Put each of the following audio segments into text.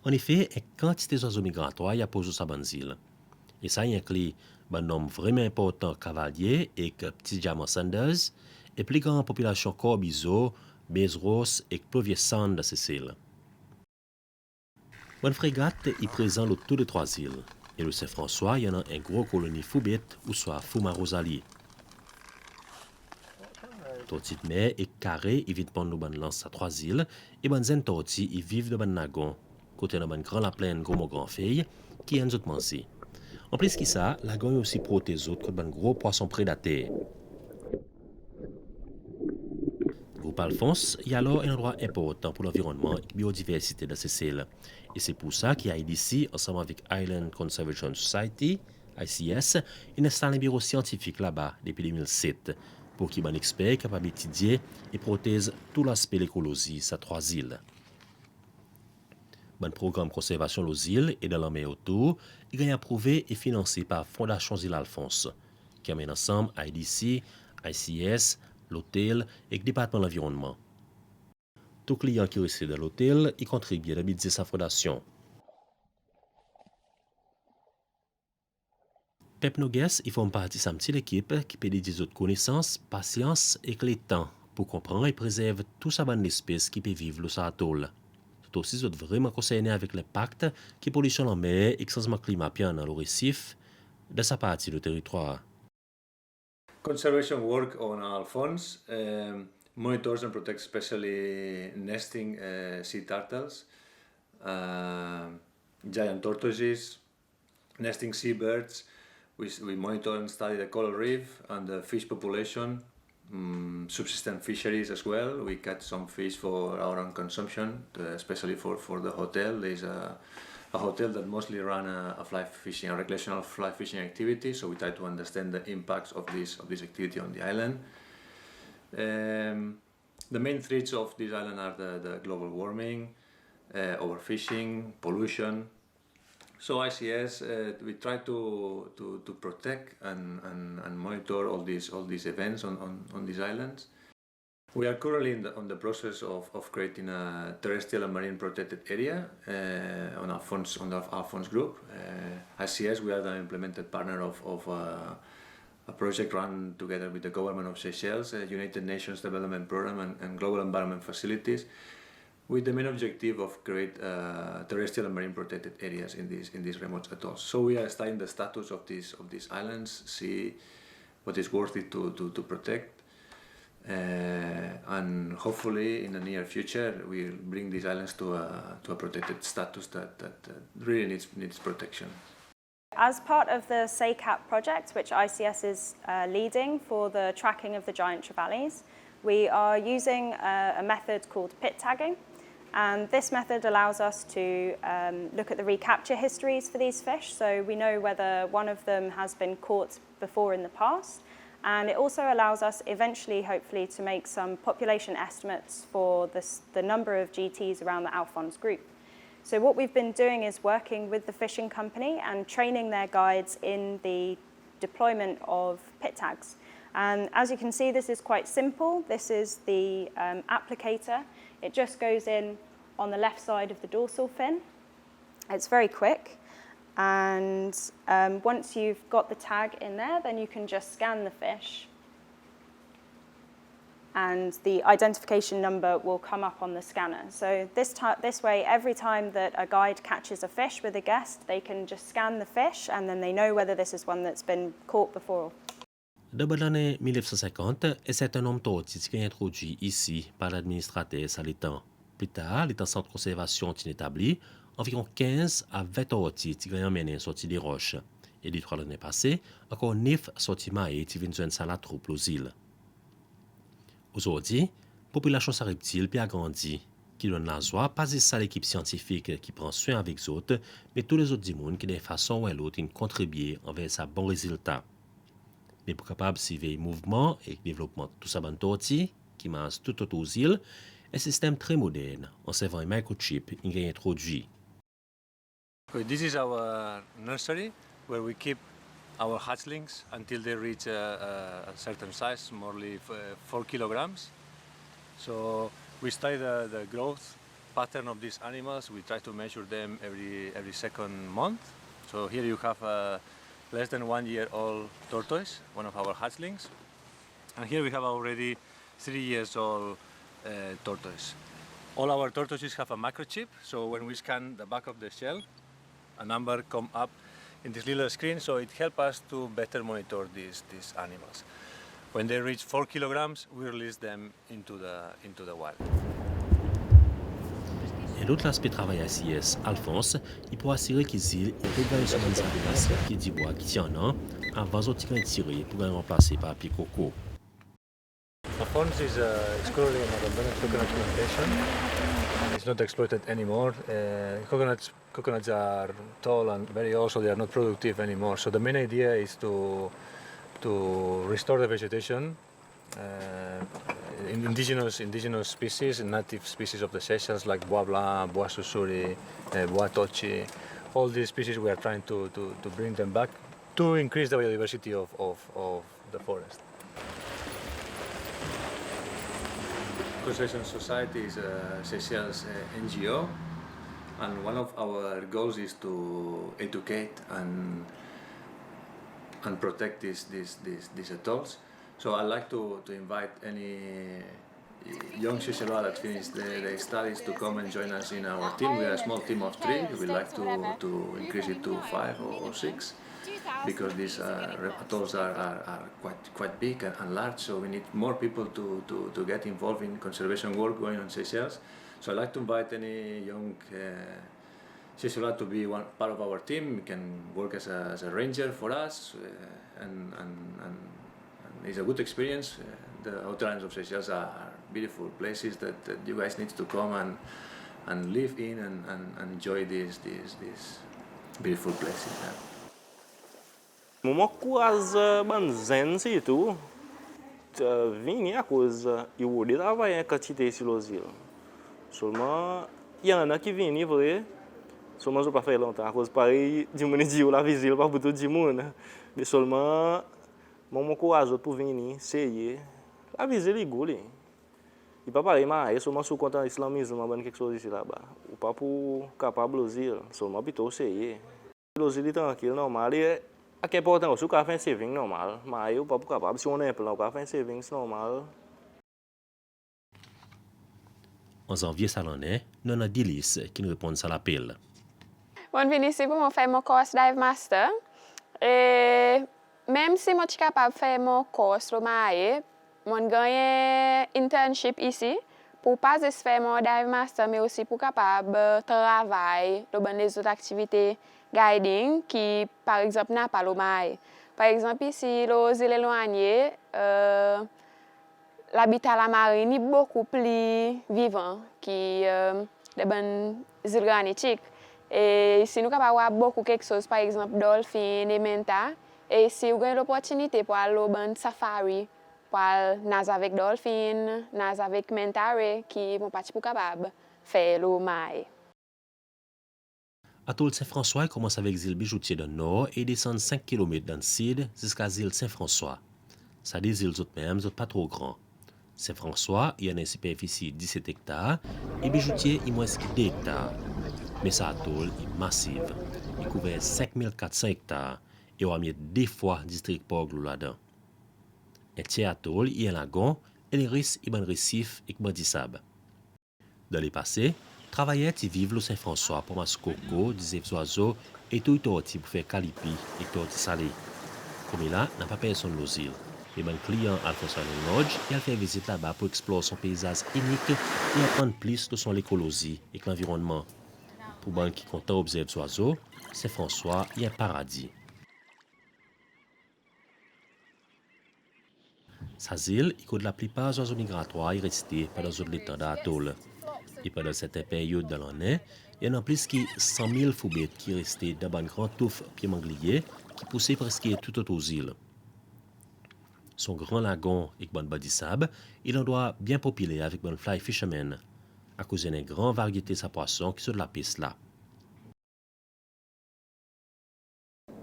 En effet, une quantité d'oiseaux migratoires y a posé sa bonne île. Et ça y inclut un nombre vraiment important de cavaliers et que petits diamants Sanders, et plus grande population corbiseaux, bezros et ploviers sand de ces îles. Bonne frégate est présent autour de 3 îles. Et le St Francois, il y en a une grosse colonie foubette ou soit Fouma Rosalie. Tortis de mer et carré, ils vivent pendant bonne lance à 3 îles, et bonnes zen tortis, ils vivent de bonne nagon, côté de bonne grand la plaine, gros grand feuille, qui est un autre mansi. En plus que ça, la gogne aussi protège autres contre de gros poissons prédateurs. Groupe Alphonse est alors un endroit important pour l'environnement et la biodiversité de ces îles. Et c'est pour ça qu'il y a ici, ensemble avec Island Conservation Society, ICS, il installe un bureau scientifique là-bas depuis 2007 pour qu'il y ait un expert capable d'étudier et protéger tout l'aspect de l'écologie de ces 3 îles. Le programme de conservation aux îles et de la mer autour est approuvé et financé par la Fondation Île Alphonse, qui amène ensemble IDC, ICS, l'hôtel et le département de l'environnement. Tout client qui réside à l'hôtel y contribue à la budget de sa fondation. Pep nos guests, ils font partie de cette équipe qui peut dédier autres connaissances, patience et le temps pour comprendre et préserver tout ça bonne espèce qui peut vivre sur l'atoll. C'est aussi vraiment concerné avec l'impact qui pollution la mer et le changement climatique dans le récif de sa partie du territoire. Conservation work on Alphonse monitors and protects especially nesting sea turtles, giant tortoises, nesting seabirds. We monitor and study the coral reef and the fish population, subsistence fisheries as well. We catch some fish for our own consumption, especially for the hotel. There's a hotel that mostly run a fly fishing, a recreational fly fishing activity, so we try to understand the impacts of this activity on the island. The main threats of this island are the global warming, overfishing, pollution. So ICS, we try to protect and monitor all these events on these islands. We are currently on the process of creating a terrestrial and marine protected area on the Alphonse Group. ICS, we are the implemented partner of a project run together with the government of Seychelles, United Nations Development Program and Global Environment Facilities, with the main objective of create terrestrial and marine protected areas in these remote atolls. So we are studying the status of these islands, see what is worth it to protect, and hopefully in the near future we'll bring these islands to a protected status that really needs protection. As part of the SACAP project, which ICS is leading for the tracking of the giant trevallies, we are using a method called pit tagging. And this method allows us to look at the recapture histories for these fish, so we know whether one of them has been caught before in the past. And it also allows us eventually, hopefully, to make some population estimates for the number of GTs around the Alphonse Group. So what we've been doing is working with the fishing company and training their guides in the deployment of pit tags. And as you can see, this is quite simple. This is the applicator. It just goes in on the left side of the dorsal fin. It's very quick. And once you've got the tag in there, then you can just scan the fish. And the identification number will come up on the scanner. So this way, every time that a guide catches a fish with a guest, they can just scan the fish and then they know whether this is one that's been caught before. Dans l'année 1950, un certain nombre de tortues qui sont introduits ici par l'administrateur Salitan. Plus tard, l'état centre de conservation est établi, environ 15 à 20 tortues qui ont mené sorti des roches. Et les 3 l'année passée, encore 9 sorties maïs qui viennent joindre ça la troupe aux îles. Aujourd'hui, la population de reptiles a agrandi, qui donne la joie pas juste à l'équipe scientifique qui prend soin avec les autres, mais tous les autres du monde qui d'une façon ou l'autre contribuent envers sa bon résultat. Mais pour capable de suivre le mouvement et le développement de tout ça bonne tortue qui mange tout autour des îles, un système très moderne en servant un microchip est introduit. This is our nursery where we keep our hatchlings until they reach a certain size, more than 4 kilograms. So we study the growth pattern of these animals. We try to measure them every second month. So here you have a less than 1 year old tortoise, one of our hatchlings. And here we have already 3 years old tortoise. All our tortoises have a microchip, so when we scan the back of the shell, a number come up in this little screen, so it helps us to better monitor these animals. When they reach 4 kilograms, we release them into the wild. Et l'autre aspect travail à CIS, Alphonse, il pour assurer qu'ils aient une évaluation de qui dit bois qui tient un an avant de tirer pour remplacer par pied coco. Alphonse is currently an abandoned coconut plantation. It's not exploited anymore. Coconuts are tall and very old, so they are not productive anymore. So the main idea is to restore the vegetation, indigenous species, native species of the Seychelles like bois blanc, bois susuri, bois tochi. All these species we are trying to bring them back to increase the biodiversity of the forest. Conservation Society is a Seychelles NGO, and one of our goals is to educate and protect these atolls. So I'd like to invite any young Seychellois that finished their studies to come and join us in our team. We are a small team of 3. We'd like to increase it to 5 or 6. Because these atolls are quite big and large, so we need more people to get involved in conservation work going on Seychelles. So I'd like to invite any young Seychellois to be one part of our team. You can work as a ranger for us, and it's a good experience. The outer islands of Seychelles are beautiful places that you guys need to come and live in and enjoy these beautiful places. Yeah. Uma coisa banzen se tu vini a coisa e o de tava em quantité de losil. Seulement il y en a qui viennent vrai. Seulement je pas fait longtemps à cause pareil de mon dia la visite pas beaucoup de monde. Mais seulement mon courage pour venir c'est la visite est goulée. Il pas pareil mais seulement sous content islamisme ban quelque chose ici là-bas. Ou pas pour capable losil. Seulement plutôt c'est losil est tranquille normal. O que é importante, o café serving normal, mas eu para capaz se on é para o café serving normal. En janvier salonais, nous avons Dilis qui nous répond à l'appel. Bon, venu ici pour faire mon course Dive Master. Et même si je suis capable de faire mon course, je gagne internship ici pour pas juste faire mon Dive Master, mais aussi pour capable de travailler dans les autres activités guiding qui, par exemple, n'a pas l'omaille. Par exemple, ici, les îles éloignées, l'habitat à la marine est beaucoup plus vivant que les îles granitiques. Et si nous sommes capables de beaucoup quelque chose, par exemple, dolphins et menta, et si vous avez l'opportunité pour aller au safari, pour nager avec dolphins, nager avec menta, qui vont pas capable de faire l'omaille. Atoll St Francois commence avec l'île Bijoutier dans le nord et descend 5 km dans le sud jusqu'à l'île St Francois. Ça des îles mêmes sont pas trop grands. St Francois il y a une superficie de 17 hectares et Bijoutier il moins que 2 hectares. Mais ça atoll est massif. Il couvre 5400 hectares et on a mis 2 fois district Poglo là-dedans. Un tiers atoll il y a un lagon et les risques il y a un récif et un sable. Dans les passés, travailleurs qui vivent au Saint-François pour masser coco, des oiseaux et tout torti pour faire calipi et torti salé. Comme là, n'a pas personne aux îles. Et mon client Alphonse Atoll il a fait visite là-bas pour explorer son paysage unique et apprendre plus de son écologie et l'environnement. Pour les gens qui comptent observer les oiseaux, Saint-François est un paradis. Ces îles, il la plupart des oiseaux migratoires et restés pendant l'étang d'Atoll. Et pendant cette période de l'année, il y en a plus de 100 000 foubettes qui restaient dans une grande touffe pied-manglier qui poussait presque tout autour aux îles. Son grand lagon et bon bas de sable, il en doit bien populé avec bon fly fishermen, à cause d'une grande variété de poissons qui sont de la piste là.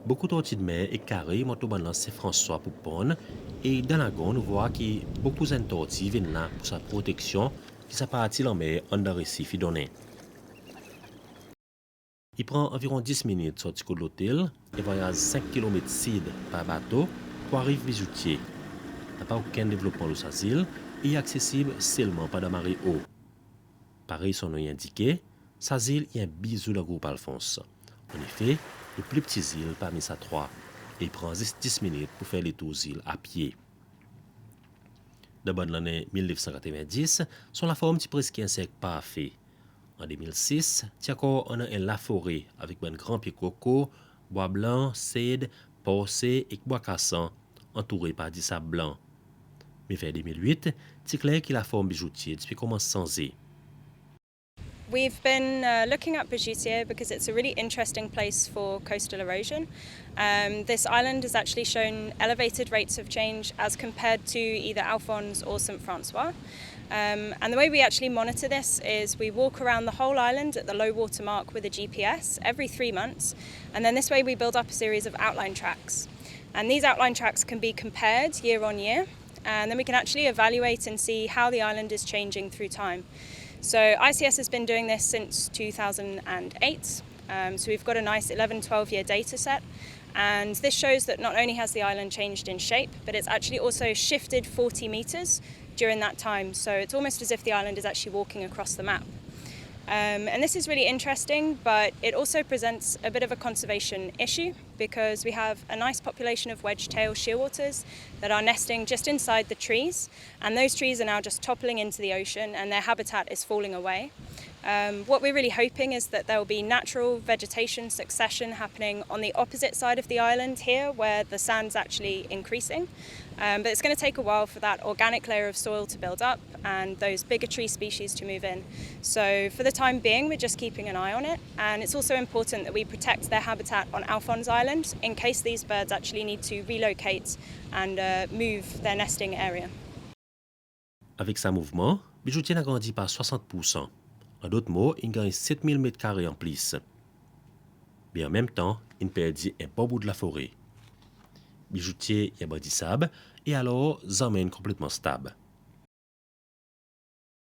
Beaucoup de de mer et carrés montent au balance St François pour pondre, et dans la lagon, nous voyons que beaucoup de tortilles viennent là pour sa protection qui s'apparaît en mer en dans récif donné. Il prend environ 10 minutes sortir de l'hôtel et voyage 5 km sud par bateau pour arriver Bijoutier. Il n'y a pas aucun développement de sa île et est accessible seulement par la marée haut. Pareil son nom indiqué, sa île est un bisou du groupe Alphonse. En effet, le plus petit île parmi sa trois et il prend 10 minutes pour faire les tours îles à pied. D'abord l'année 1990, son la forme est presque un cercle parfait. En 2006, Tiako on a un la forêt avec un grand pied coco, bois blanc, cèdre, porcé et bois cassant, entouré par du sable blanc. Mais vers 2008, c'est clair que la forme bijoutier depuis commence à changer. We've been looking at Bijoutier because it's a really interesting place for coastal erosion. This island has actually shown elevated rates of change as compared to either Alphonse or St Francois. And the way we actually monitor this is we walk around the whole island at the low water mark with a GPS every 3 months, and then this way we build up a series of outline tracks. And these outline tracks can be compared year on year, and then we can actually evaluate and see how the island is changing through time. So ICS has been doing this since 2008, so we've got a nice 11-12 year data set, and this shows that not only has the island changed in shape, but it's actually also shifted 40 meters during that time, so it's almost as if the island is actually walking across the map. And this is really interesting, but it also presents a bit of a conservation issue because we have a nice population of wedge-tailed shearwaters that are nesting just inside the trees, and those trees are now just toppling into the ocean and their habitat is falling away. What we're really hoping is that there will be natural vegetation succession happening on the opposite side of the island here where the sand's actually increasing. But it's going to take a while for that organic layer of soil to build up and those bigger tree species to move in. So for the time being, we're just keeping an eye on it. And it's also important that we protect their habitat on Alphonse Island in case these birds actually need to relocate and move their nesting area. Avec sa mouvement, Bijoutier a grandi par 60%. En d'autres mots, il gagne 7000 m² en plus. Mais en même temps, il perdit un bon bout de la forêt. Bijoutier y a bâti sable et alors emmène complètement stable.